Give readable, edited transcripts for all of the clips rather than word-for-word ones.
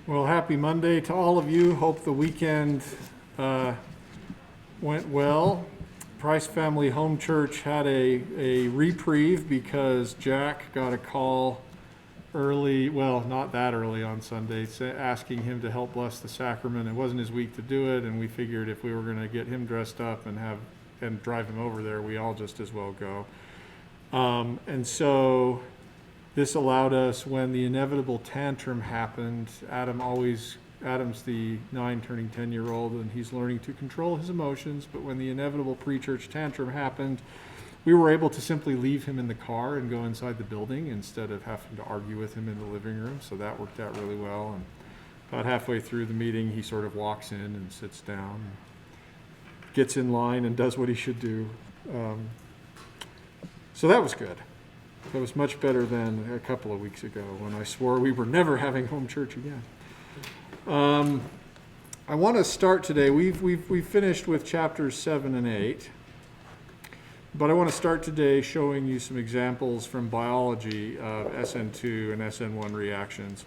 Well, happy Monday to all of you. Hope the weekend went well. Price Family Home Church had a reprieve because Jack got a call early, well, not that early on Sunday, asking him to help bless the sacrament. It wasn't his week to do it, and we figured if we were going to get him dressed up and drive him over there, we all just as well go. And so this allowed us, when the inevitable tantrum happened, Adam's the 9 turning 10-year-old, and he's learning to control his emotions, but when the inevitable pre-church tantrum happened, we were able to simply leave him in the car and go inside the building instead of having to argue with him in the living room, so that worked out really well. And about halfway through the meeting, he sort of walks in and sits down, gets in line, and does what he should do. So that was good. That was much better than a couple of weeks ago when I swore we were never having home church again. I want to start today. We've finished with chapters 7 and 8, but I want to start today showing you some examples from biology of SN2 and SN1 reactions,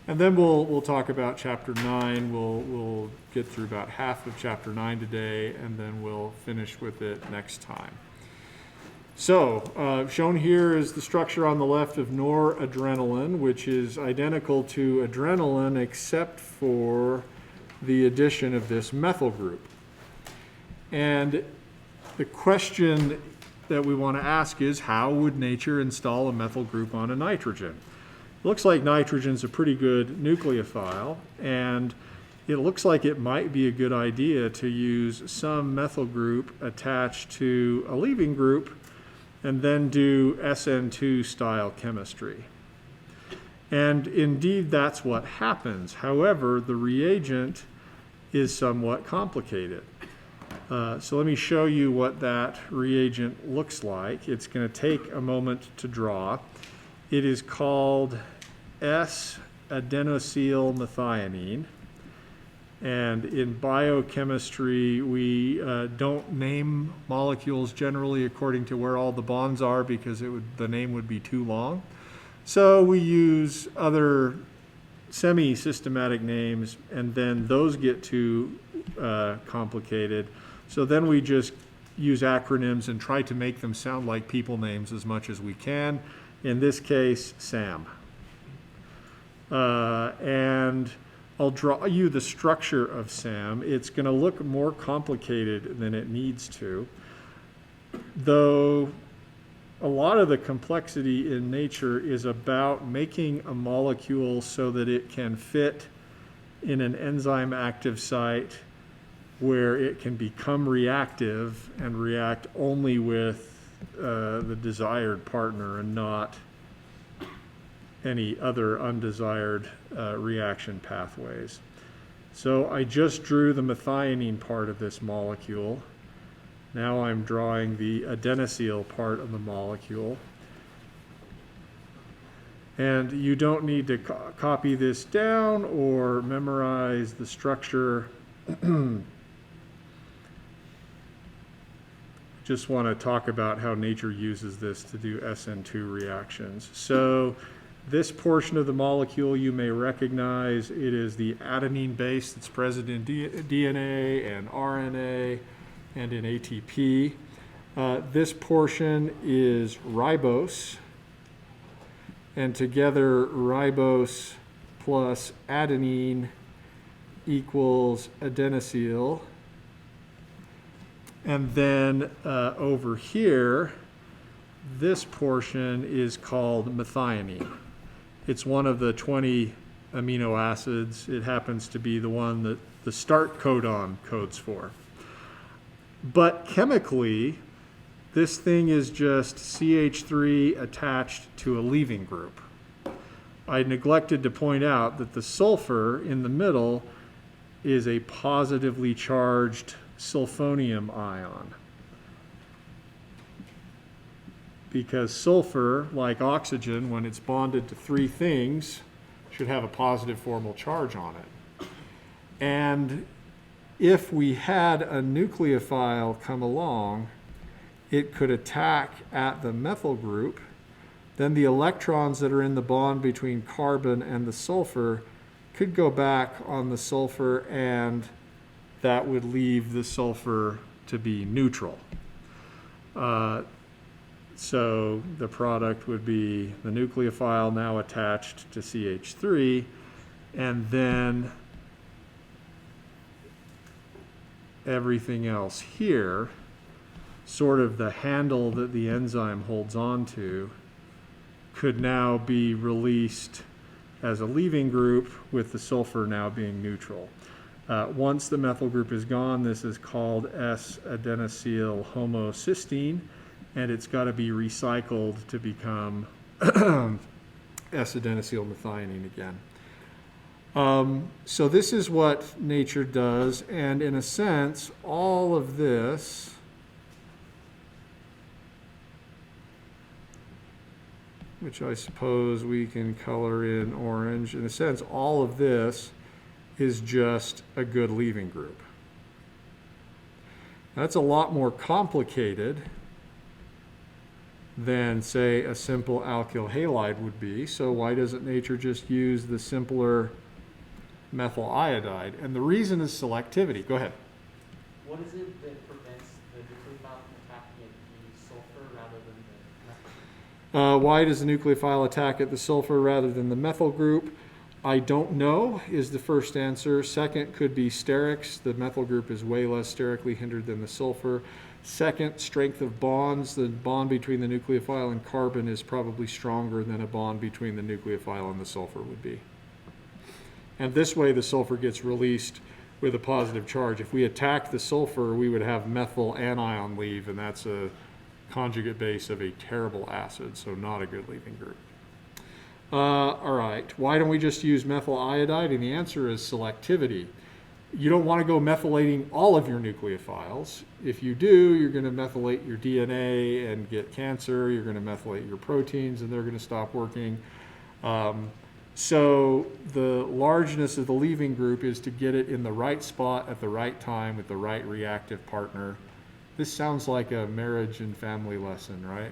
and then we'll talk about chapter 9. We'll get through about half of chapter 9 today, and then we'll finish with it next time. So, shown here is the structure on the left of noradrenaline, which is identical to adrenaline except for the addition of this methyl group. And the question that we want to ask is, how would nature install a methyl group on a nitrogen? It looks like nitrogen's a pretty good nucleophile, and it looks like it might be a good idea to use some methyl group attached to a leaving group and then do SN2 style chemistry. And indeed, that's what happens. However, the reagent is somewhat complicated. So let me show you what that reagent looks like. It's going to take a moment to draw. It is called S-adenosyl methionine. And in biochemistry, we don't name molecules generally according to where all the bonds are because the name would be too long. So we use other semi-systematic names, and then those get too complicated. So then we just use acronyms and try to make them sound like people names as much as we can. In this case, SAM. And I'll draw you the structure of SAM. It's going to look more complicated than it needs to, though a lot of the complexity in nature is about making a molecule so that it can fit in an enzyme active site where it can become reactive and react only with the desired partner and not any other undesired reaction pathways. So I just drew the methionine part of this molecule. Now I'm drawing the adenosyl part of the molecule. And you don't need to copy this down or memorize the structure. Just want to talk about how nature uses this to do SN2 reactions. So this portion of the molecule you may recognize. It is the adenine base that's present in DNA and RNA and in ATP. This portion is ribose, and together ribose plus adenine equals adenosyl. And then over here, this portion is called methionine. It's one of the 20 amino acids. It happens to be the one that the start codon codes for. But chemically, this thing is just CH3 attached to a leaving group. I neglected to point out that the sulfur in the middle is a positively charged sulfonium ion, because sulfur, like oxygen, when it's bonded to 3 things, should have a positive formal charge on it. And if we had a nucleophile come along, it could attack at the methyl group. Then the electrons that are in the bond between carbon and the sulfur could go back on the sulfur, and that would leave the sulfur to be neutral. So the product would be the nucleophile now attached to CH3, and then everything else here, sort of the handle that the enzyme holds on to, could now be released as a leaving group, with the sulfur now being neutral. Once the methyl group is gone, this is called S-adenosyl homocysteine, and it's got to be recycled to become S-adenosyl methionine again. So this is what nature does, and in a sense, all of this which I suppose we can color in orange. In a sense, all of this is just a good leaving group. That's a lot more complicated than, say, a simple alkyl halide would be. So why doesn't nature just use the simpler methyl iodide? And the reason is selectivity. Go ahead. What is it that prevents the nucleophile from attacking the sulfur rather than the methyl? Why does the nucleophile attack at the sulfur rather than the methyl group? I don't know is the first answer. Second could be sterics. The methyl group is way less sterically hindered than the sulfur. Second, strength of bonds. The bond between the nucleophile and carbon is probably stronger than a bond between the nucleophile and the sulfur would be. And this way the sulfur gets released with a positive charge. If we attack the sulfur, we would have methyl anion leave, and that's a conjugate base of a terrible acid, so not a good leaving group. All right, why don't we just use methyl iodide? And the answer is selectivity. You don't want to go methylating all of your nucleophiles. If you do, you're going to methylate your DNA and get cancer. You're going to methylate your proteins, and they're going to stop working. So the largeness of the leaving group is to get it in the right spot at the right time with the right reactive partner. This sounds like a marriage and family lesson, right?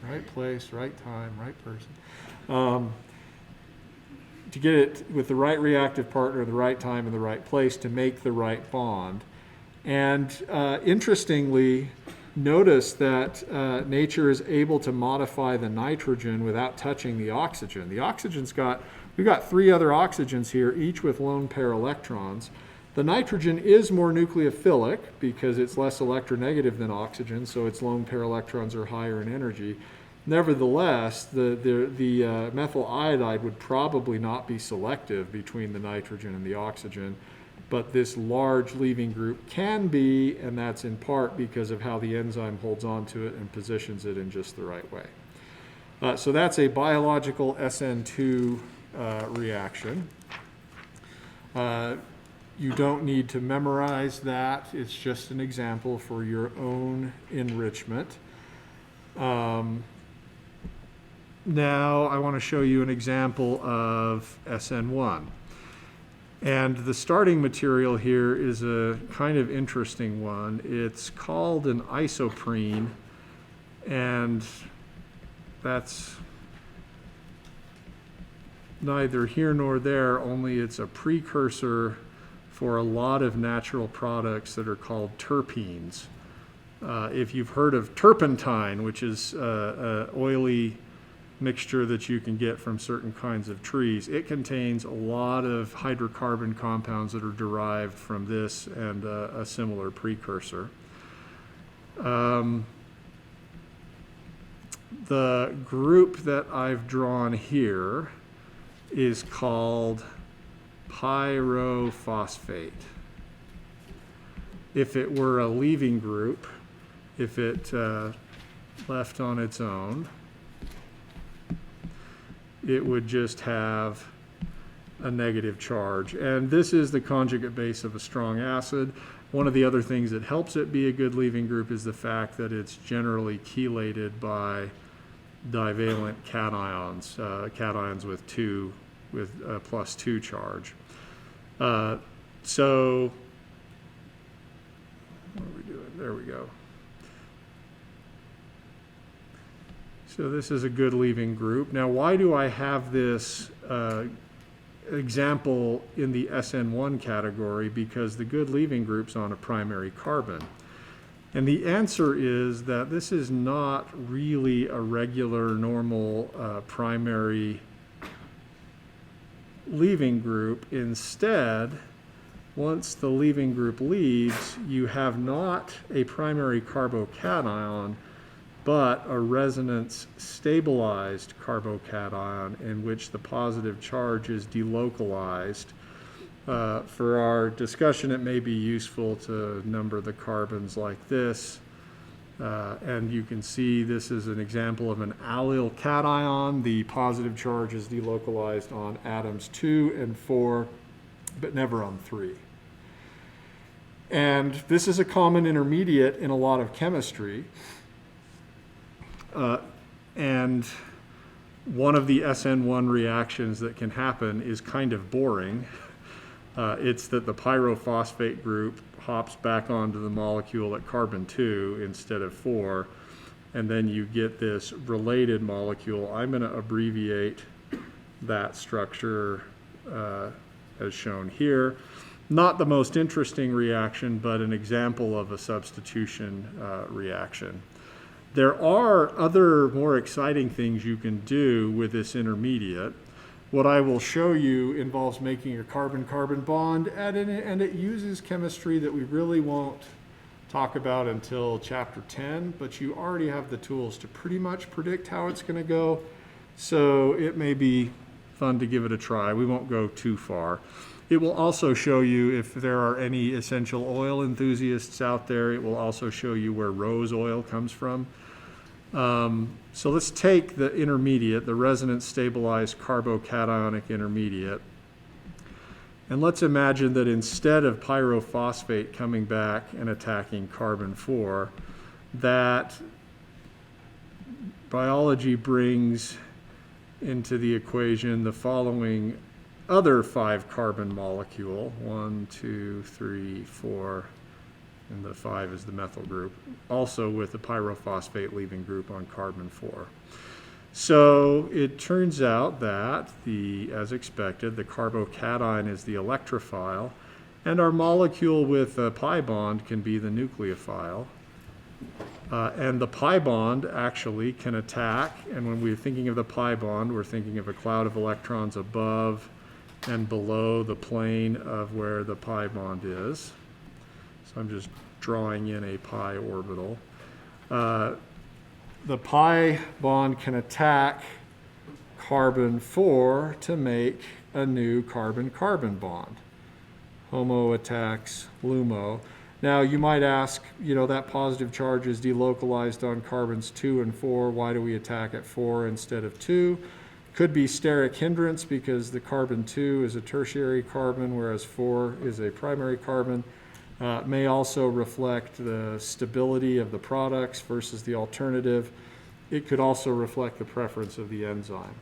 Right place, right time, right person. To get it with the right reactive partner, the right time, and the right place to make the right bond. And interestingly, notice that nature is able to modify the nitrogen without touching the oxygen. The oxygen's we've got 3 other oxygens here, each with lone pair electrons. The nitrogen is more nucleophilic because it's less electronegative than oxygen, so its lone pair electrons are higher in energy. Nevertheless, the methyl iodide would probably not be selective between the nitrogen and the oxygen, but this large leaving group can be, and that's in part because of how the enzyme holds on to it and positions it in just the right way. So that's a biological SN2 reaction. You don't need to memorize that. It's just an example for your own enrichment. Now I want to show you an example of SN1. And the starting material here is a kind of interesting one. It's called an isoprene, and that's neither here nor there, only it's a precursor for a lot of natural products that are called terpenes. If you've heard of turpentine, which is an oily mixture that you can get from certain kinds of trees, it contains a lot of hydrocarbon compounds that are derived from this and a similar precursor. The group that I've drawn here is called pyrophosphate. If it were a leaving group, if it left on its own, it would just have a negative charge. And this is the conjugate base of a strong acid. One of the other things that helps it be a good leaving group is the fact that it's generally chelated by divalent cations, cations with +2 charge. So what are we doing? There we go. So this is a good leaving group. Now, why do I have this example in the SN1 category because the good leaving group's on a primary carbon. And the answer is that this is not really a regular, normal primary leaving group. Instead, once the leaving group leaves, you have not a primary carbocation, but a resonance stabilized carbocation in which the positive charge is delocalized. For our discussion, it may be useful to number the carbons like this. And you can see this is an example of an allyl cation. The positive charge is delocalized on atoms 2 and 4, but never on 3. And this is a common intermediate in a lot of chemistry. And one of the SN1 reactions that can happen is kind of boring. It's that the pyrophosphate group hops back onto the molecule at carbon 2 instead of 4, and then you get this related molecule. I'm going to abbreviate that structure as shown here. Not the most interesting reaction, but an example of a substitution reaction. There are other more exciting things you can do with this intermediate. What I will show you involves making a carbon-carbon bond, and it uses chemistry that we really won't talk about until chapter 10, but you already have the tools to pretty much predict how it's going to go, so it may be fun to give it a try. We won't go too far. It will also show you, if there are any essential oil enthusiasts out there, it will also show you where rose oil comes from. So let's take the intermediate, the resonance stabilized carbocationic intermediate, and let's imagine that instead of pyrophosphate coming back and attacking carbon 4, that biology brings into the equation the following other 5 carbon molecule, 1, 2, 3, 4, and the 5 is the methyl group, also with the pyrophosphate leaving group on carbon 4. So it turns out that, as expected, the carbocation is the electrophile, and our molecule with a pi bond can be the nucleophile. And the pi bond actually can attack, and when we're thinking of the pi bond, we're thinking of a cloud of electrons above and below the plane of where the pi bond is. So I'm just drawing in a pi orbital. The pi bond can attack carbon 4 to make a new carbon-carbon bond. HOMO attacks LUMO. Now you might ask, that positive charge is delocalized on carbons 2 and 4. Why do we attack at 4 instead of 2? Could be steric hindrance because the carbon 2 is a tertiary carbon, whereas 4 is a primary carbon. May also reflect the stability of the products versus the alternative. It could also reflect the preference of the enzyme.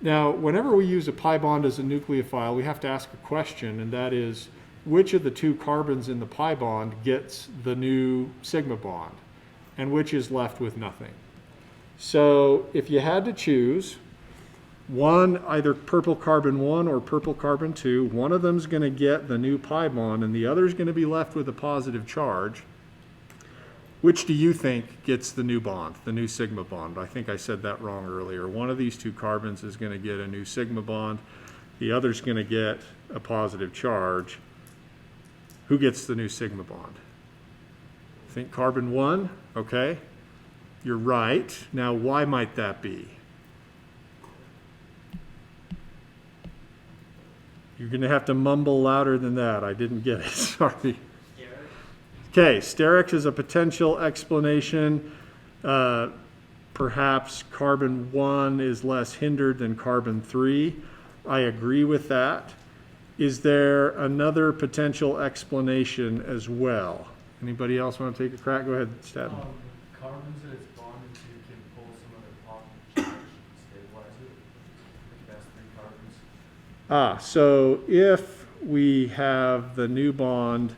Now, whenever we use a pi bond as a nucleophile, we have to ask a question, and that is, which of the 2 carbons in the pi bond gets the new sigma bond, and which is left with nothing? So if you had to choose one, either purple carbon 1 or purple carbon 2, one of them is going to get the new pi bond and the other is going to be left with a positive charge. Which do you think gets the new bond, the new sigma bond? I think I said that wrong earlier. One of these 2 carbons is going to get a new sigma bond. The other is going to get a positive charge. Who gets the new sigma bond? Think carbon 1? Okay. You're right. Now, why might that be? You're going to have to mumble louder than that. I didn't get it. Sorry. Okay, sterics is a potential explanation. Perhaps carbon 1 is less hindered than carbon 3. I agree with that. Is there another potential explanation as well? Anybody else want to take a crack? Go ahead, Staten. Carbons that it's bonded to can pull some other positive charge and stabilize it. Like that's 3 carbons. So if we have the new bond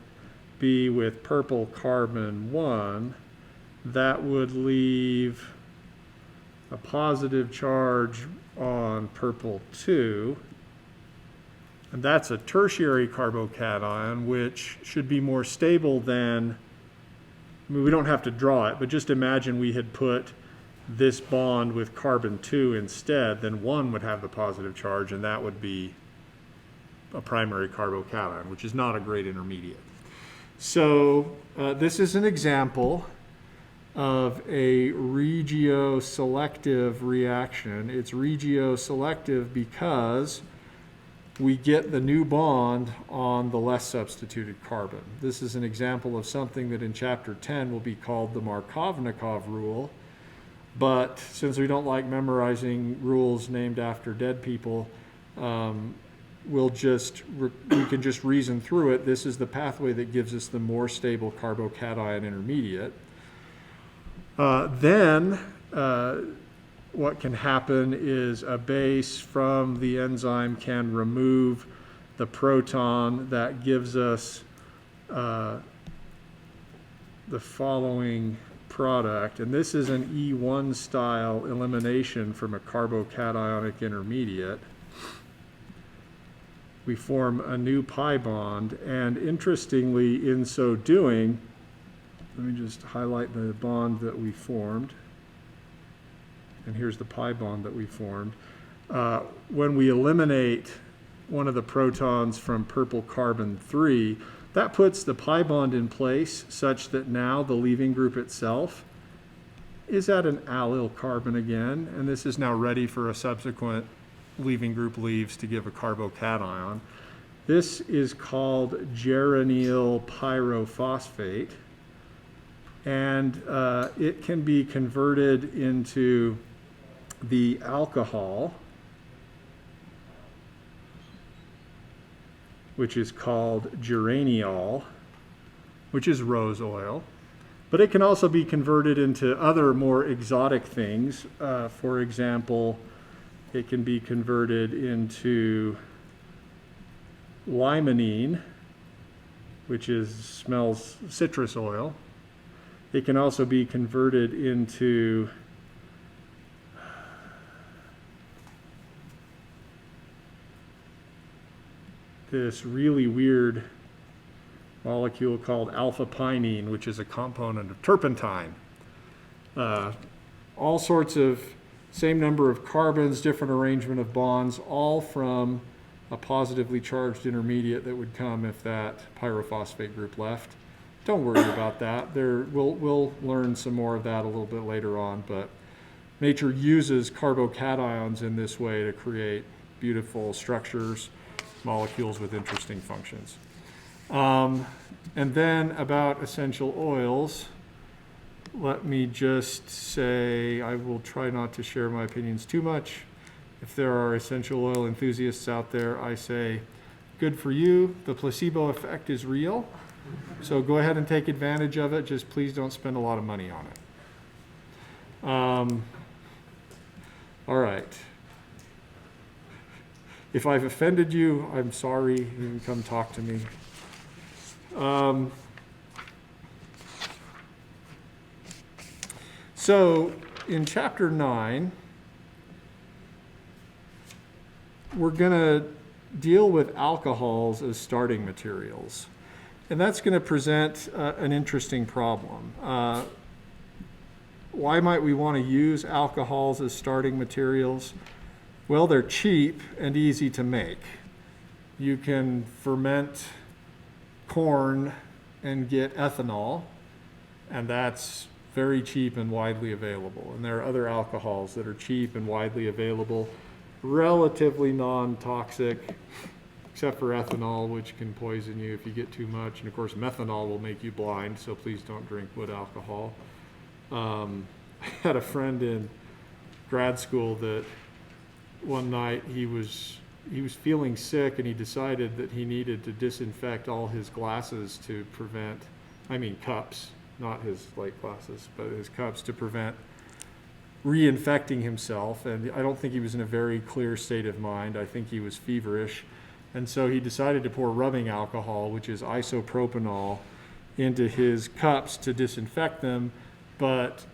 be with purple carbon 1, that would leave a positive charge on purple 2. And that's a tertiary carbocation, which should be more stable than, I mean, we don't have to draw it, but just imagine we had put this bond with carbon 2 instead, then 1 would have the positive charge, and that would be a primary carbocation, which is not a great intermediate. So this is an example of a regioselective reaction. It's regioselective because we get the new bond on the less substituted carbon. This is an example of something that in chapter 10 will be called the Markovnikov rule. But since we don't like memorizing rules named after dead people, we can just reason through it. This is the pathway that gives us the more stable carbocation intermediate. Then what can happen is a base from the enzyme can remove the proton. That gives us the following product, and this is an E1 style elimination from a carbocationic intermediate. We form a new pi bond, and interestingly, in so doing, let me just highlight the bond that we formed. And here's the pi bond that we formed. When we eliminate one of the protons from purple carbon 3, that puts the pi bond in place such that now the leaving group itself is at an allyl carbon again, and this is now ready for a subsequent leaving group leaves to give a carbocation. This is called geranyl pyrophosphate, and it can be converted into the alcohol, which is called geraniol, which is rose oil. But it can also be converted into other more exotic things. For example, it can be converted into limonene, which smells citrus oil. It can also be converted into this really weird molecule called alpha-pinene, which is a component of turpentine. All sorts of same number of carbons, different arrangement of bonds, all from a positively charged intermediate that would come if that pyrophosphate group left. Don't worry about that. We'll learn some more of that a little bit later on, but nature uses carbocations in this way to create beautiful structures, molecules with interesting functions. And then about essential oils, let me just say I will try not to share my opinions too much. If there are essential oil enthusiasts out there, I say, good for you. The placebo effect is real. So go ahead and take advantage of it. Just please don't spend a lot of money on it. All right. If I've offended you, I'm sorry. You can come talk to me. So in chapter 9, we're going to deal with alcohols as starting materials. And that's going to present an interesting problem. Why might we want to use alcohols as starting materials? Well, they're cheap and easy to make. You can ferment corn and get ethanol, and that's very cheap and widely available. And there are other alcohols that are cheap and widely available, relatively non-toxic, except for ethanol, which can poison you if you get too much. And of course, methanol will make you blind, so please don't drink wood alcohol. I had a friend in grad school that one night he was feeling sick, and he decided that he needed to disinfect all his glasses to prevent, cups, not his glasses, but his cups, to prevent reinfecting himself. And I don't think he was in a very clear state of mind. I think he was feverish. And so he decided to pour rubbing alcohol, which is isopropanol, into his cups to disinfect them. but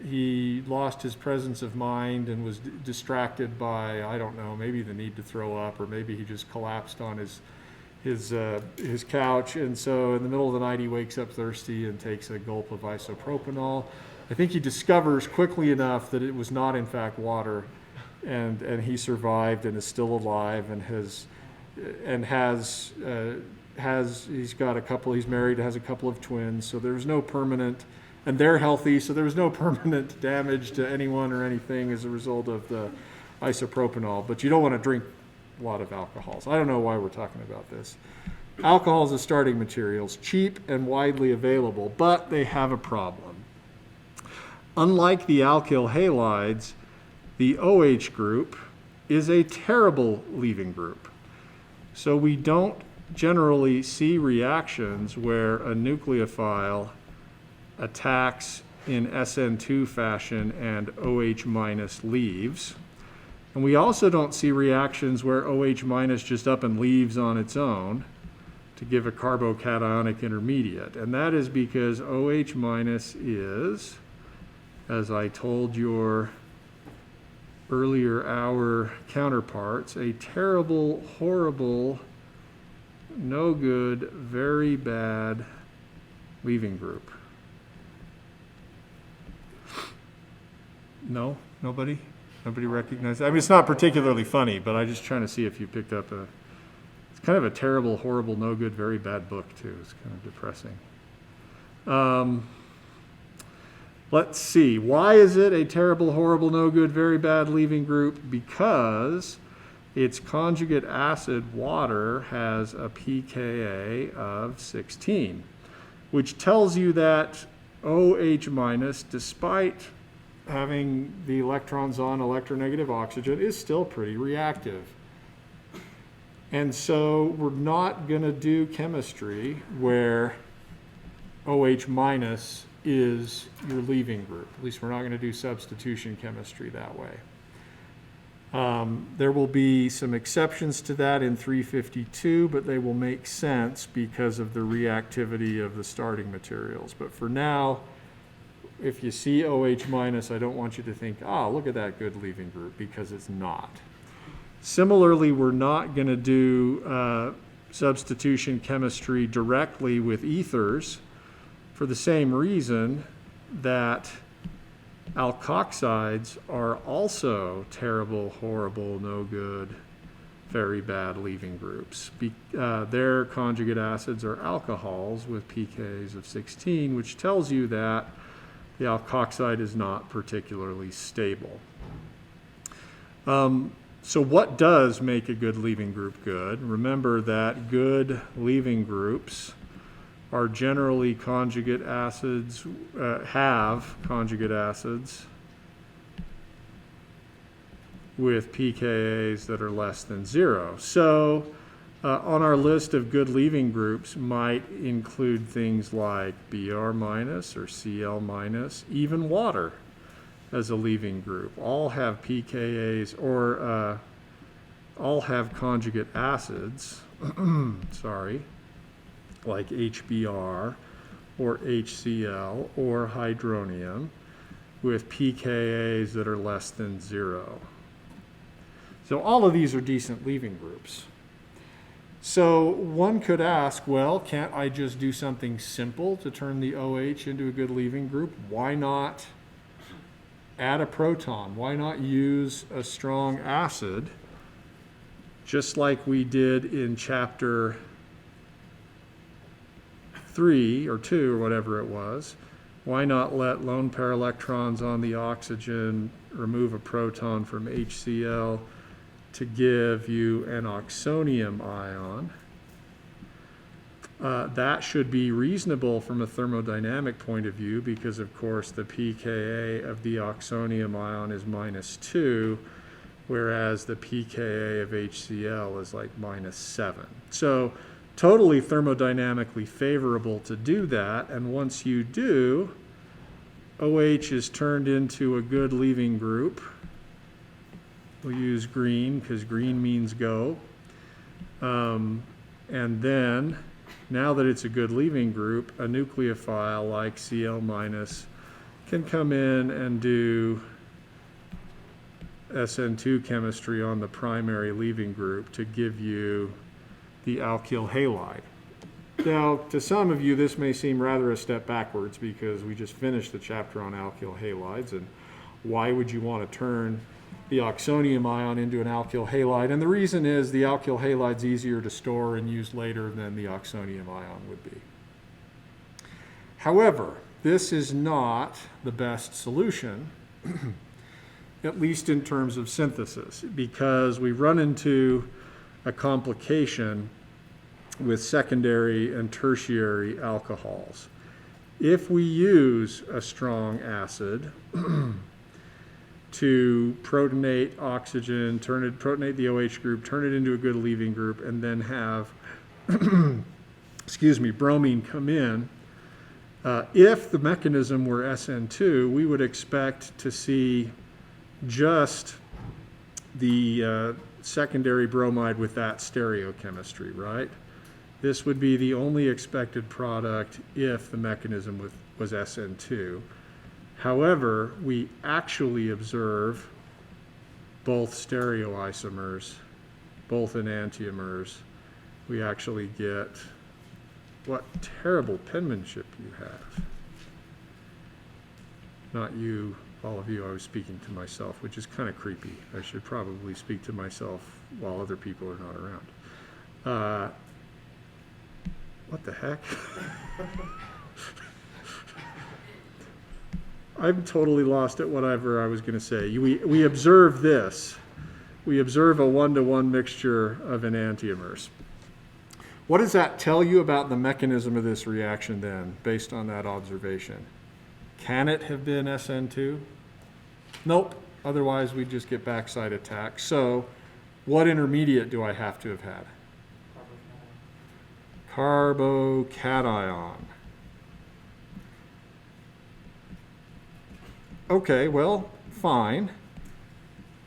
he lost his presence of mind and was distracted by, I don't know, maybe the need to throw up, or maybe he just collapsed on his couch. And so in the middle of the night, he wakes up thirsty and takes a gulp of isopropanol. I think he discovers quickly enough that it was not in fact water, and he survived and is still alive and he's married, has a couple of twins, so there's no permanent, and they're healthy, so there was no permanent damage to anyone or anything as a result of the isopropanol. But you don't want to drink a lot of alcohols. I don't know why we're talking about this. Alcohols as starting materials, cheap and widely available, but they have a problem. Unlike the alkyl halides, the OH group is a terrible leaving group. So we don't generally see reactions where a nucleophile attacks in SN2 fashion and OH minus leaves. And we also don't see reactions where OH minus just up and leaves on its own to give a carbocationic intermediate. And that is because OH minus is, as I told your earlier hour counterparts, a terrible, horrible, no good, very bad leaving group. No? Nobody? Nobody recognizes? I mean, it's not particularly funny, but I'm just trying to see if you picked up it's kind of a terrible, horrible, no good, very bad book too. It's kind of depressing. Let's see. Why is it a terrible, horrible, no good, very bad leaving group? Because its conjugate acid, water, has a pKa of 16, which tells you that OH minus, despite having the electrons on electronegative oxygen, is still pretty reactive. And so we're not going to do chemistry where OH minus is your leaving group. At least we're not going to do substitution chemistry that way. There will be some exceptions to that in 352, but they will make sense because of the reactivity of the starting materials. But for now, if you see OH minus, I don't want you to think, look at that good leaving group, because it's not. Similarly, we're not going to do substitution chemistry directly with ethers for the same reason that alkoxides are also terrible, horrible, no good, very bad leaving groups. Their conjugate acids are alcohols with pKs of 16, which tells you that the alkoxide is not particularly stable. So what does make a good leaving group good? Remember that good leaving groups are generally conjugate acids, have conjugate acids with pKa's that are less than 0. So on our list of good leaving groups might include things like Br minus or Cl minus, even water as a leaving group. All have pKa's, or all have conjugate acids, sorry, like HBr or HCl or hydronium with pKa's that are less than 0. So all of these are decent leaving groups. So one could ask, well, can't I just do something simple to turn the OH into a good leaving group? Why not add a proton? Why not use a strong acid, just like we did in chapter 3 or 2 or whatever it was? Why not let lone pair electrons on the oxygen remove a proton from HCl to give you an oxonium ion? That should be reasonable from a thermodynamic point of view, because of course the pKa of the oxonium ion is -2, whereas the pKa of HCl is like -7. So totally thermodynamically favorable to do that, and once you do, OH is turned into a good leaving group. We'll use green because green means go. And then, now that it's a good leaving group, a nucleophile like Cl minus can come in and do SN2 chemistry on the primary leaving group to give you the alkyl halide. Now, to some of you, this may seem rather a step backwards because we just finished the chapter on alkyl halides, and why would you want to turn the oxonium ion into an alkyl halide? And the reason is the alkyl halide's easier to store and use later than the oxonium ion would be. However, this is not the best solution, at least in terms of synthesis, because we run into a complication with secondary and tertiary alcohols. If we use a strong acid to protonate oxygen, protonate the OH group, turn it into a good leaving group, and then have bromine come in, if the mechanism were SN2, we would expect to see just the secondary bromide with that stereochemistry, right? This would be the only expected product if the mechanism was SN2. However, we actually observe both stereoisomers, both enantiomers. We actually get, what terrible penmanship you have. Not you, all of you, I was speaking to myself, which is kind of creepy. I should probably speak to myself while other people are not around. What the heck? I'm totally lost at whatever I was going to say. We observe this. We observe a 1-to-1 mixture of enantiomers. What does that tell you about the mechanism of this reaction then, based on that observation? Can it have been SN2? Nope. Otherwise, we'd just get backside attack. So, what intermediate do I have to have had? Carbocation. Okay, well, fine.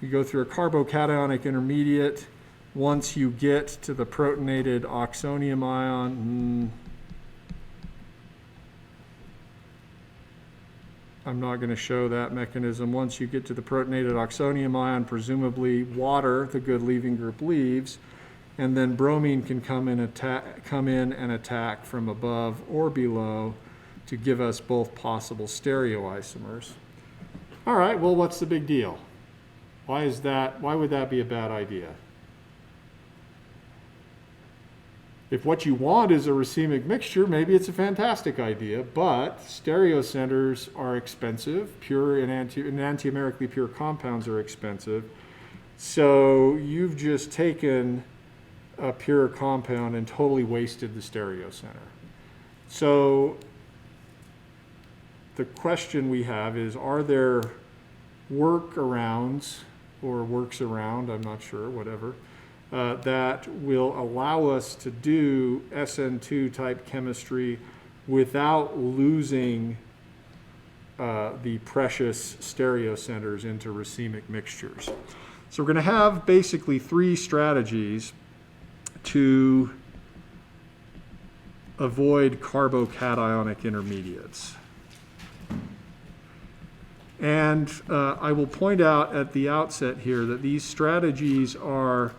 You go through a carbocationic intermediate. Once you get to the protonated oxonium ion, I'm not going to show that mechanism. Once you get to the protonated oxonium ion, presumably water, the good leaving group, leaves, and then bromine can come in and attack from above or below to give us both possible stereoisomers. All right, well, what's the big deal? Why would that be a bad idea? If what you want is a racemic mixture, maybe it's a fantastic idea, but stereocenters are expensive. Pure and enantiomerically pure compounds are expensive. So you've just taken a pure compound and totally wasted the stereocenter. So the question we have is, are there workarounds or works around, I'm not sure, whatever, that will allow us to do SN2 type chemistry without losing the precious stereocenters into racemic mixtures. So we're going to have basically three strategies to avoid carbocationic intermediates. And I will point out at the outset here that these strategies are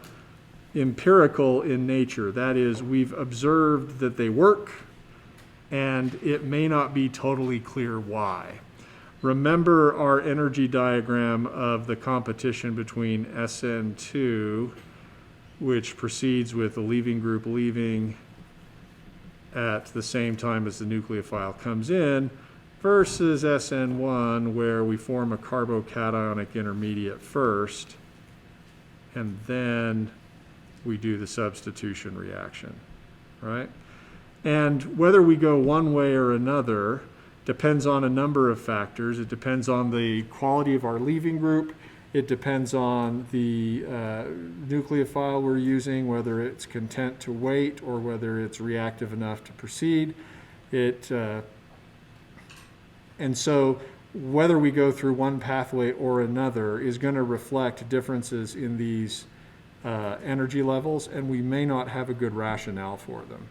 empirical in nature. That is, we've observed that they work, and it may not be totally clear why. Remember our energy diagram of the competition between SN2, which proceeds with the leaving group leaving at the same time as the nucleophile comes in, versus SN1, where we form a carbocationic intermediate first, and then we do the substitution reaction, right? And whether we go one way or another depends on a number of factors. It depends on the quality of our leaving group. It depends on the nucleophile we're using, whether it's content to wait or whether it's reactive enough to proceed. And so whether we go through one pathway or another is going to reflect differences in these energy levels, and we may not have a good rationale for them.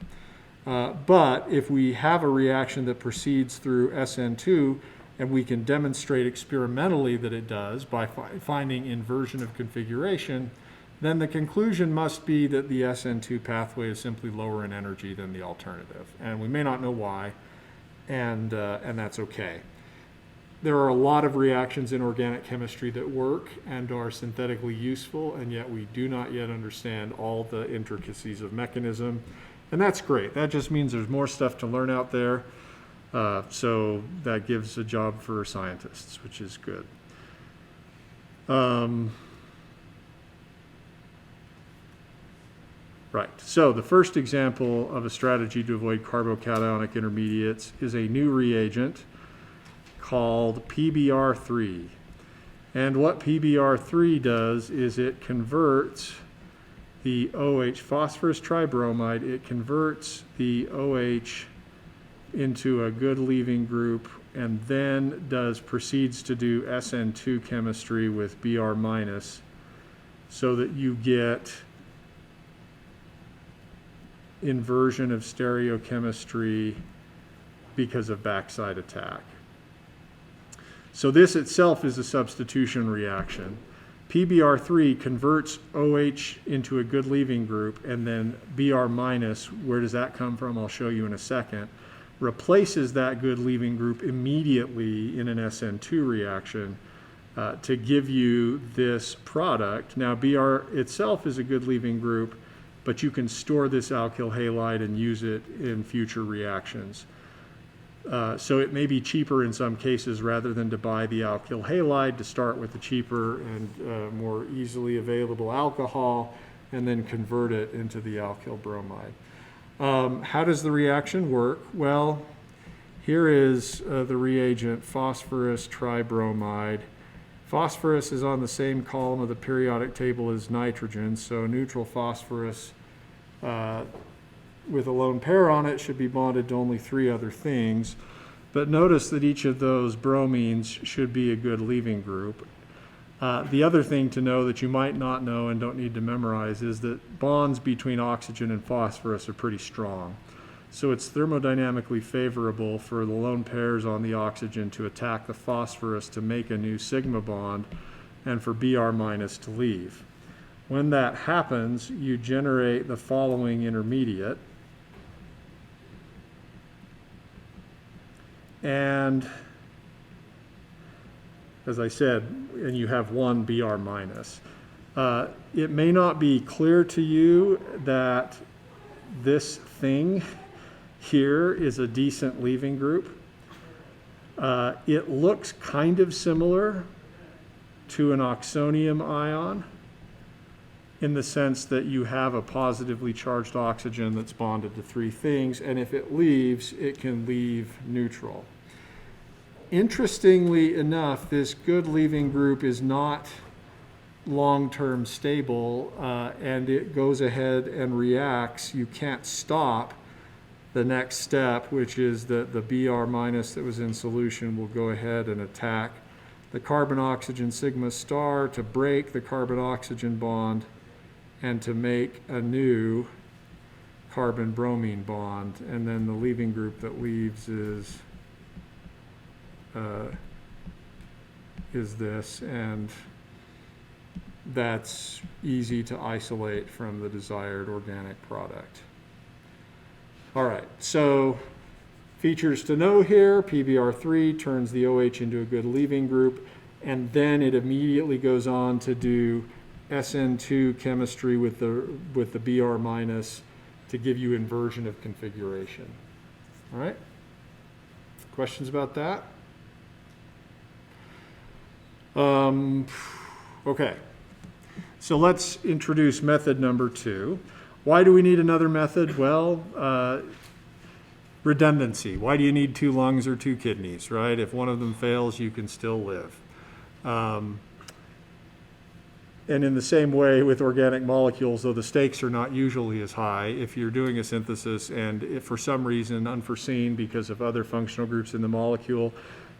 But if we have a reaction that proceeds through SN2, and we can demonstrate experimentally that it does by finding inversion of configuration, then the conclusion must be that the SN2 pathway is simply lower in energy than the alternative. And we may not know why, and that's okay. There are a lot of reactions in organic chemistry that work and are synthetically useful, and yet we do not yet understand all the intricacies of mechanism. And that's great. That just means there's more stuff to learn out there. So that gives a job for scientists, which is good. Right, so the first example of a strategy to avoid carbocationic intermediates is a new reagent called PBr3. And what PBr3 does is it converts the OH, phosphorus tribromide, it converts the OH into a good leaving group, and then proceeds to do SN2 chemistry with Br minus, so that you get inversion of stereochemistry because of backside attack. So this itself is a substitution reaction. PBr3 converts OH into a good leaving group, and then Br minus, where does that come from? I'll show you in a second, replaces that good leaving group immediately in an SN2 reaction to give you this product. Now Br itself is a good leaving group, but you can store this alkyl halide and use it in future reactions. So it may be cheaper in some cases rather than to buy the alkyl halide, to start with the cheaper and more easily available alcohol and then convert it into the alkyl bromide. How does the reaction work? Well, here is the reagent phosphorus tribromide. Phosphorus is on the same column of the periodic table as nitrogen, so neutral phosphorus with a lone pair on it should be bonded to only 3 other things. But notice that each of those bromines should be a good leaving group. The other thing to know that you might not know and don't need to memorize is that bonds between oxygen and phosphorus are pretty strong. So it's thermodynamically favorable for the lone pairs on the oxygen to attack the phosphorus to make a new sigma bond, and for Br minus to leave. When that happens, you generate the following intermediate. And as I said, and you have one Br minus. It may not be clear to you that this thing here is a decent leaving group. It looks kind of similar to an oxonium ion in the sense that you have a positively charged oxygen that's bonded to 3 things, and if it leaves, it can leave neutral. Interestingly enough, this good leaving group is not long-term stable, and it goes ahead and reacts. You can't stop the next step, which is that the Br minus that was in solution will go ahead and attack the carbon-oxygen sigma star to break the carbon-oxygen bond and to make a new carbon-bromine bond. And then the leaving group that leaves is this, and that's easy to isolate from the desired organic product. All right, so features to know here: PBr3 turns the OH into a good leaving group, and then it immediately goes on to do SN2 chemistry with the Br minus to give you inversion of configuration. All right, questions about that? Okay, so let's introduce method number 2. Why do we need another method? Well, redundancy. Why do you need 2 lungs or 2 kidneys, right? If one of them fails, you can still live. And in the same way with organic molecules, though the stakes are not usually as high, if you're doing a synthesis and if for some reason unforeseen because of other functional groups in the molecule,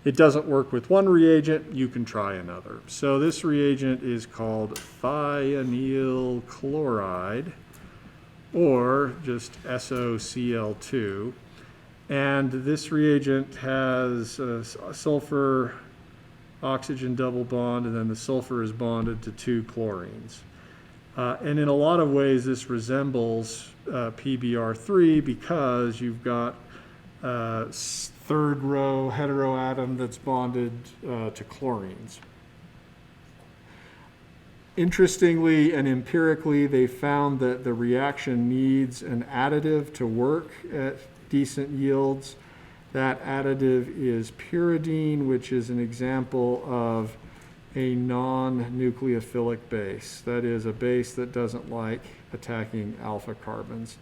it doesn't work with one reagent, you can try another. So this reagent is called thionyl chloride, or just SOCl2. And this reagent has a sulfur oxygen double bond, and then the sulfur is bonded to 2 chlorines. And in a lot of ways, this resembles PBr3 because you've got third row heteroatom that's bonded to chlorines. Interestingly and empirically, they found that the reaction needs an additive to work at decent yields. That additive is pyridine, which is an example of a non-nucleophilic base. That is a base that doesn't like attacking alpha carbons.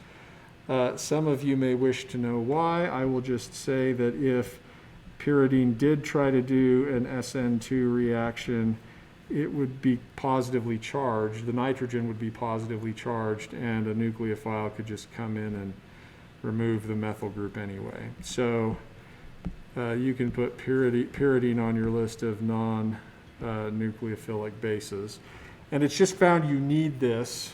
Some of you may wish to know why. I will just say that if pyridine did try to do an SN2 reaction, it would be positively charged. The nitrogen would be positively charged, and a nucleophile could just come in and remove the methyl group anyway. So you can put pyridine on your list of non-nucleophilic bases. And it's just found you need this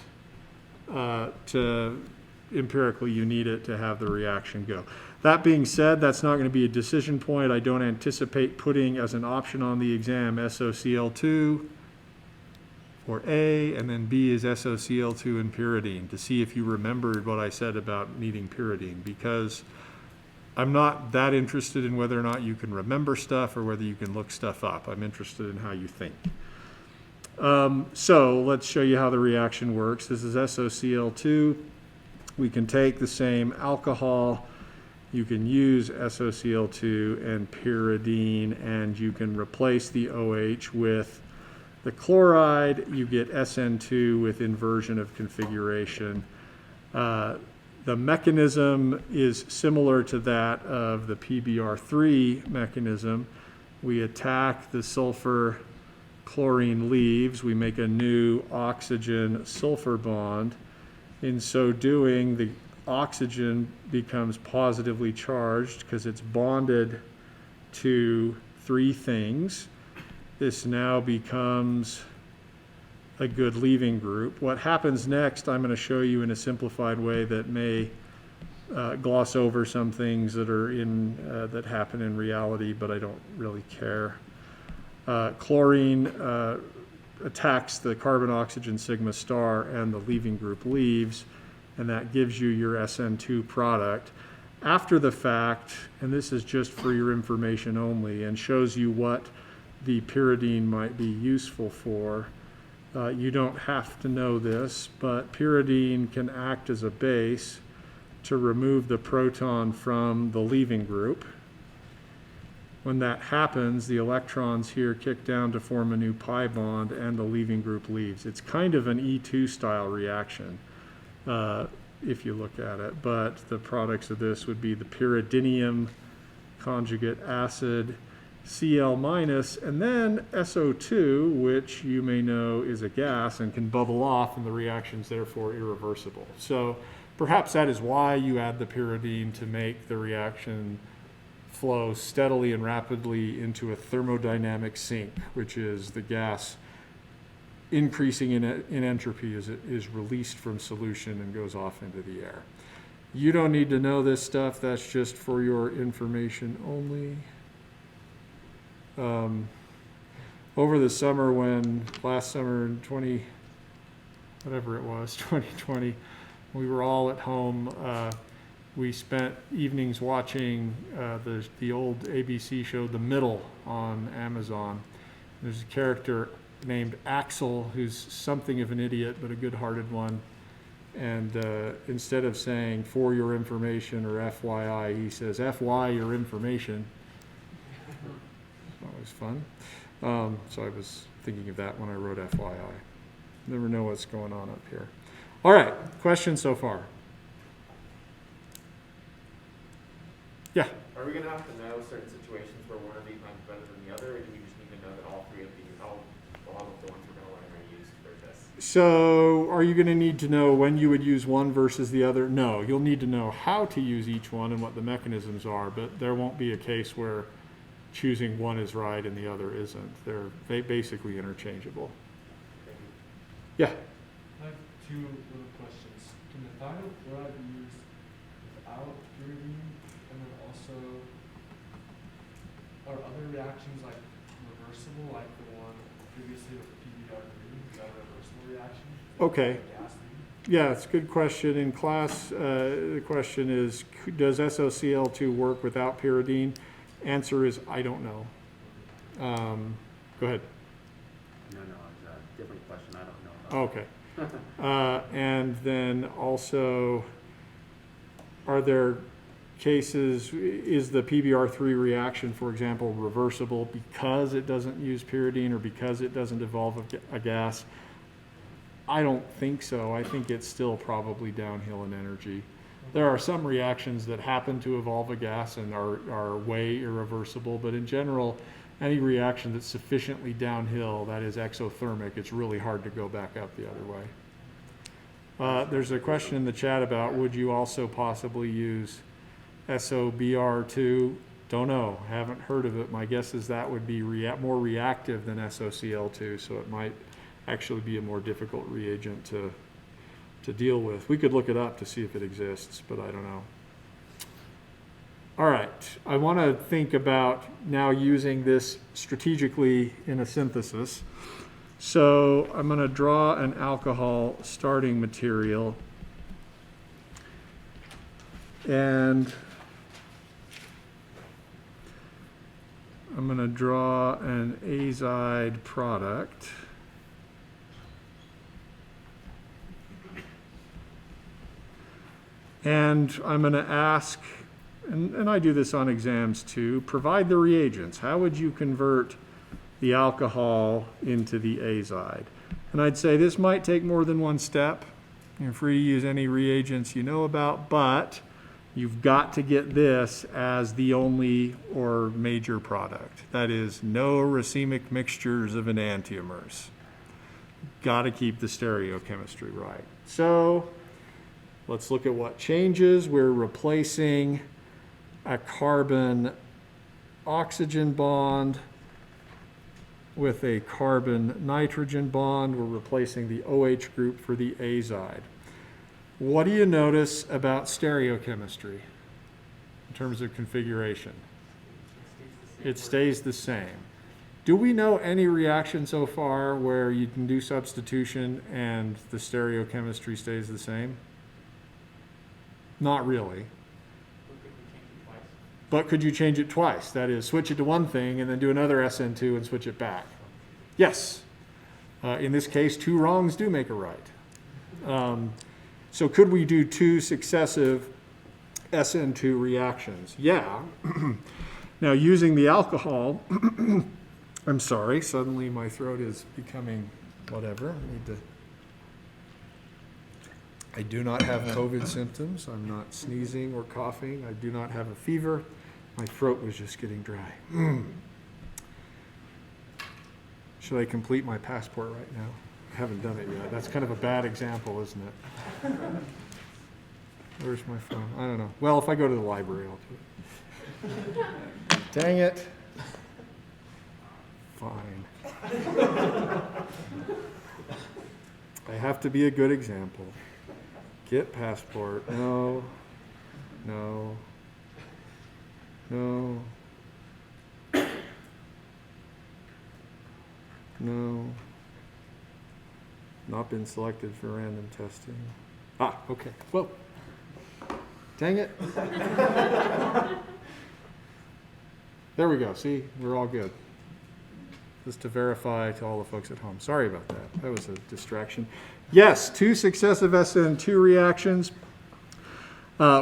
empirically, you need it to have the reaction go. That being said, that's not going to be a decision point. I don't anticipate putting as an option on the exam SOCl2 or A, and then B is SOCl2 and pyridine to see if you remembered what I said about needing pyridine, because I'm not that interested in whether or not you can remember stuff or whether you can look stuff up. I'm interested in how you think. So let's show you how the reaction works. This is SOCl2. We can take the same alcohol. You can use SOCl2 and pyridine, and you can replace the OH with the chloride. You get SN2 with inversion of configuration. The mechanism is similar to that of the PBr3 mechanism. We attack the sulfur chlorine leaves. We make a new oxygen sulfur bond. In so doing, the oxygen becomes positively charged because it's bonded to 3 things. This now becomes a good leaving group. What happens next, I'm going to show you in a simplified way that may gloss over some things that are that happen in reality, but I don't really care. Chlorine attacks the carbon-oxygen sigma star, and the leaving group leaves, and that gives you your SN2 product. After the fact, and this is just for your information only, and shows you what the pyridine might be useful for. You don't have to know this, but pyridine can act as a base to remove the proton from the leaving group. When that happens, the electrons here kick down to form a new pi bond, and the leaving group leaves. It's kind of an E2 style reaction if you look at it, but the products of this would be the pyridinium conjugate acid, Cl minus, and then SO2, which you may know is a gas and can bubble off, and the reaction's therefore irreversible. So perhaps that is why you add the pyridine, to make the reaction flow steadily and rapidly into a thermodynamic sink, which is the gas increasing in entropy as it is released from solution and goes off into the air. You don't need to know this stuff. That's just for your information only. Over the summer, last summer in 2020, we were all at home. We spent evenings watching the old ABC show, The Middle, on Amazon. There's a character named Axel who's something of an idiot, but a good-hearted one. And instead of saying "for your information" or FYI, he says "FY your information." That was fun. So I was thinking of that when I wrote FYI. Never know what's going on up here. All right, questions so far? Yeah. Are we going to have to know certain situations where one of these might be better than the other, or do we just need to know that all of the ones we're going to learn are used for this? So are you going to need to know when you would use one versus the other? No, you'll need to know how to use each one and what the mechanisms are, but there won't be a case where choosing one is right and the other isn't. They're basically interchangeable. Yeah? I have 2 little questions. Can the thionyl chloride be used without pyridine, And then also, are other reactions like reversible, like the one previously with PBr3? Is that a reversible reaction? Okay. Gas lead? Yeah, it's a good question. In class, the question is, does SOCl2 work without pyridine? Answer is, I don't know. Go ahead. No, it's a different question. I don't know. Okay. And then also, are there cases, is the PBr3 reaction, for example, reversible because it doesn't use pyridine or because it doesn't evolve a gas? I don't think so. I think it's still probably downhill in energy. There are some reactions that happen to evolve a gas and are way irreversible, but in general, any reaction that's sufficiently downhill, that is exothermic, it's really hard to go back up the other way. There's a question in the chat about, would you also possibly use SOBR2? Don't know, haven't heard of it. My guess is that would be more reactive than SOCl2, so it might actually be a more difficult reagent to deal with. We could look it up to see if it exists, but I don't know. All right, I want to think about now using this strategically in a synthesis. So I'm going to draw an alcohol starting material, and I'm going to draw an azide product. And I'm going to ask, and I do this on exams too, provide the reagents. How would you convert the alcohol into the azide? And I'd say this might take more than one step. You're free to use any reagents you know about, but you've got to get this as the only or major product. That is, no racemic mixtures of enantiomers. Got to keep the stereochemistry right. So let's look at what changes. We're replacing a carbon-oxygen bond with a carbon-nitrogen bond. We're replacing the OH group for the azide. What do you notice about stereochemistry in terms of configuration? It stays the same. Do we know any reaction so far where you can do substitution and the stereochemistry stays the same? Not really. But could you change it twice? That is, switch it to one thing and then do another SN2 and switch it back. Yes. In this case, two wrongs do make a right. So could we do two successive SN2 reactions? Yeah. Now using the alcohol, I'm sorry, suddenly my throat is becoming whatever. I do not have COVID symptoms. I'm not sneezing or coughing. I do not have a fever. My throat was just getting dry. Should I complete my passport right now? I haven't done it yet. That's kind of a bad example, isn't it? Where's my phone? I don't know. Well, if I go to the library, I'll do it. Dang it. Fine. I have to be a good example. Get passport. No. No. No. No. Not been selected for random testing. Ah, okay. Well, dang it. There we go. See, we're all good. Just to verify to all the folks at home. Sorry about that. That was a distraction. Yes, two successive SN2 reactions.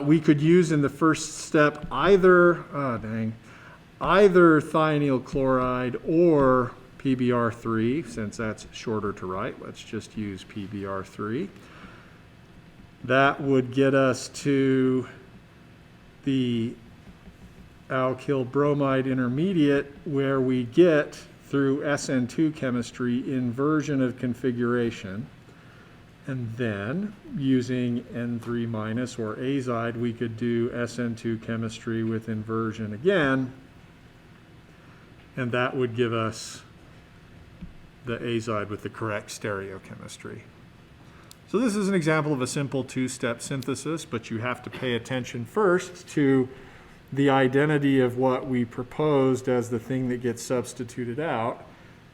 We could use in the first step either thionyl chloride or PBr3, since that's shorter to write. Let's just use PBr3. That would get us to the alkyl bromide intermediate, where we get, through SN2 chemistry, inversion of configuration. And then, using N3 minus or azide, we could do SN2 chemistry with inversion again, and that would give us the azide with the correct stereochemistry. So this is an example of a simple two-step synthesis, but you have to pay attention first to the identity of what we proposed as the thing that gets substituted out,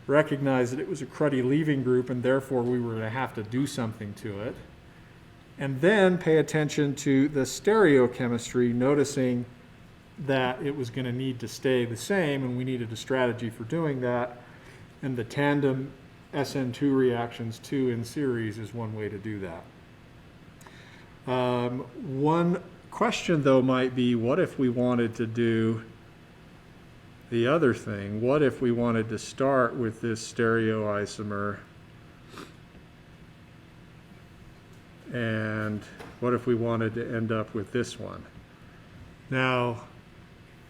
recognize that it was a cruddy leaving group and therefore we were going to have to do something to it, and then pay attention to the stereochemistry, noticing that it was going to need to stay the same and we needed a strategy for doing that, and the tandem SN2 reactions 2 in series is one way to do that. One question though might be, what if we wanted to do the other thing? What if we wanted to start with this stereoisomer, and what if we wanted to end up with this one? Now,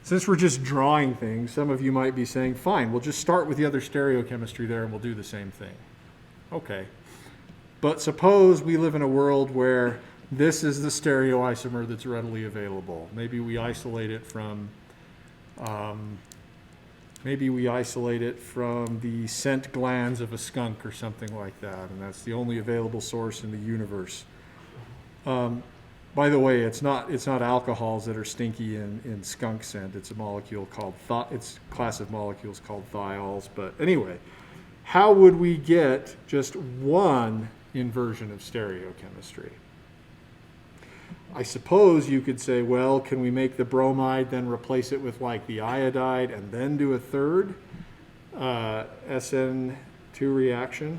since we're just drawing things, some of you might be saying, fine, we'll just start with the other stereochemistry there and we'll do the same thing. Okay. But suppose we live in a world where this is the stereoisomer that's readily available. Maybe we isolate it from the scent glands of a skunk or something like that, and that's the only available source in the universe. By the way, it's not alcohols that are stinky in skunk scent. It's a molecule called it's a class of molecules called thiols. But anyway, how would we get just one inversion of stereochemistry? I suppose you could say, well, can we make the bromide, then replace it with like the iodide, and then do a third SN2 reaction?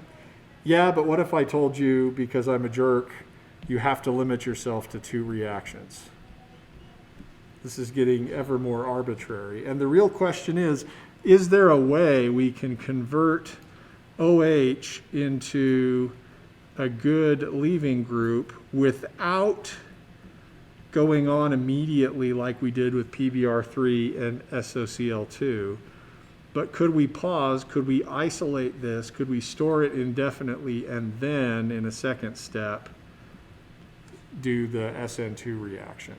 Yeah, but what if I told you, because I'm a jerk, you have to limit yourself to 2 reactions? This is getting ever more arbitrary. And the real question is there a way we can convert OH into a good leaving group without going on immediately like we did with PBr3 and SOCl2? But could we pause? Could we isolate this? Could we store it indefinitely and then, in a second step, do the SN2 reaction?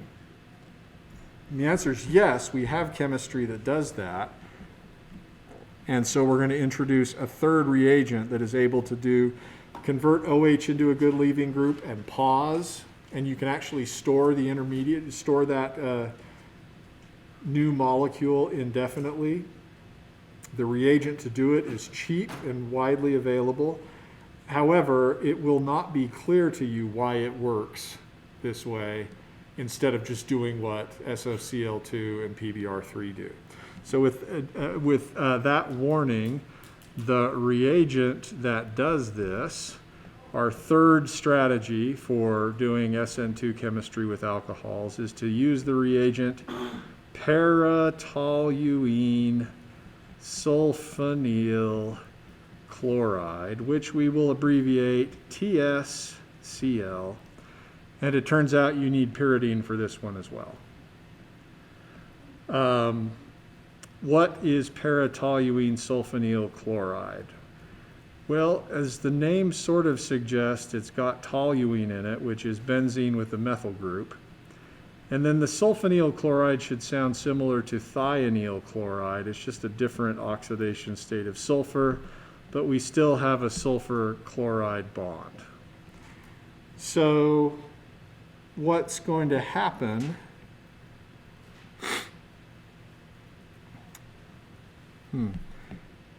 And the answer is yes, we have chemistry that does that. And so we're going to introduce a third reagent that is able to convert OH into a good leaving group and pause. And you can actually store the intermediate, store that new molecule indefinitely. The reagent to do it is cheap and widely available. However, it will not be clear to you why it works this way instead of just doing what SOCl2 and PBr3 do. So with that warning, the reagent that does this, our third strategy for doing SN2 chemistry with alcohols, is to use the reagent paratoluene sulfonyl chloride, which we will abbreviate TSCl. And it turns out you need pyridine for this one as well. What is paratoluene sulfonyl chloride? Well, as the name sort of suggests, it's got toluene in it, which is benzene with a methyl group. And then the sulfonyl chloride should sound similar to thionyl chloride. It's just a different oxidation state of sulfur, but we still have a sulfur chloride bond. So what's going to happen?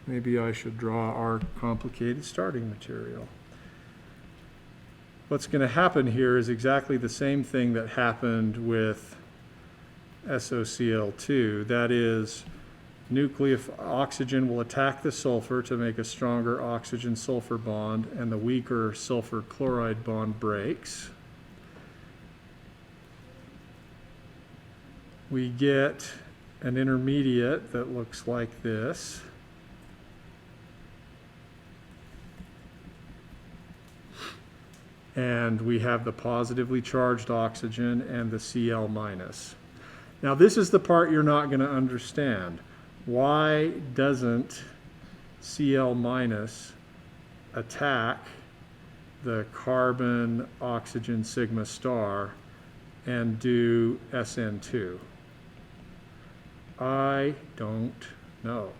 Maybe I should draw our complicated starting material. What's going to happen here is exactly the same thing that happened with SOCl2. That is, oxygen will attack the sulfur to make a stronger oxygen-sulfur bond, and the weaker sulfur chloride bond breaks. We get an intermediate that looks like this. And we have the positively charged oxygen and the Cl minus. Now this is the part you're not going to understand. Why doesn't Cl minus attack the carbon oxygen sigma star and do SN2? I don't know.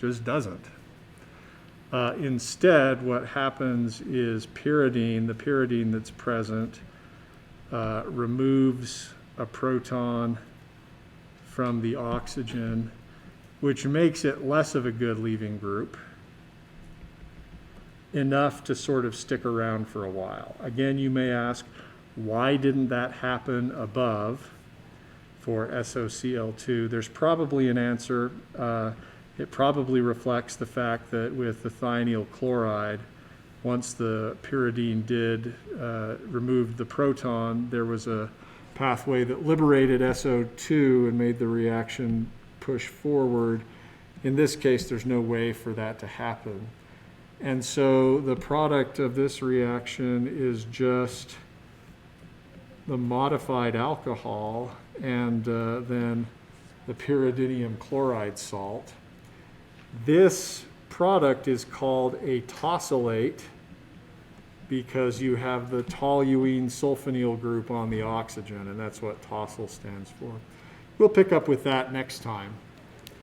Just doesn't. Instead, what happens is pyridine, the pyridine that's present, removes a proton from the oxygen, which makes it less of a good leaving group, enough to sort of stick around for a while. Again, you may ask, why didn't that happen above for SOCl2? There's probably an answer. It probably reflects the fact that with the thionyl chloride, once the pyridine did remove the proton, there was a pathway that liberated SO2 and made the reaction push forward. In this case, there's no way for that to happen. And so the product of this reaction is just the modified alcohol and then the pyridinium chloride salt. This product is called a tosylate because you have the toluene sulfonyl group on the oxygen, and that's what tosyl stands for. We'll pick up with that next time.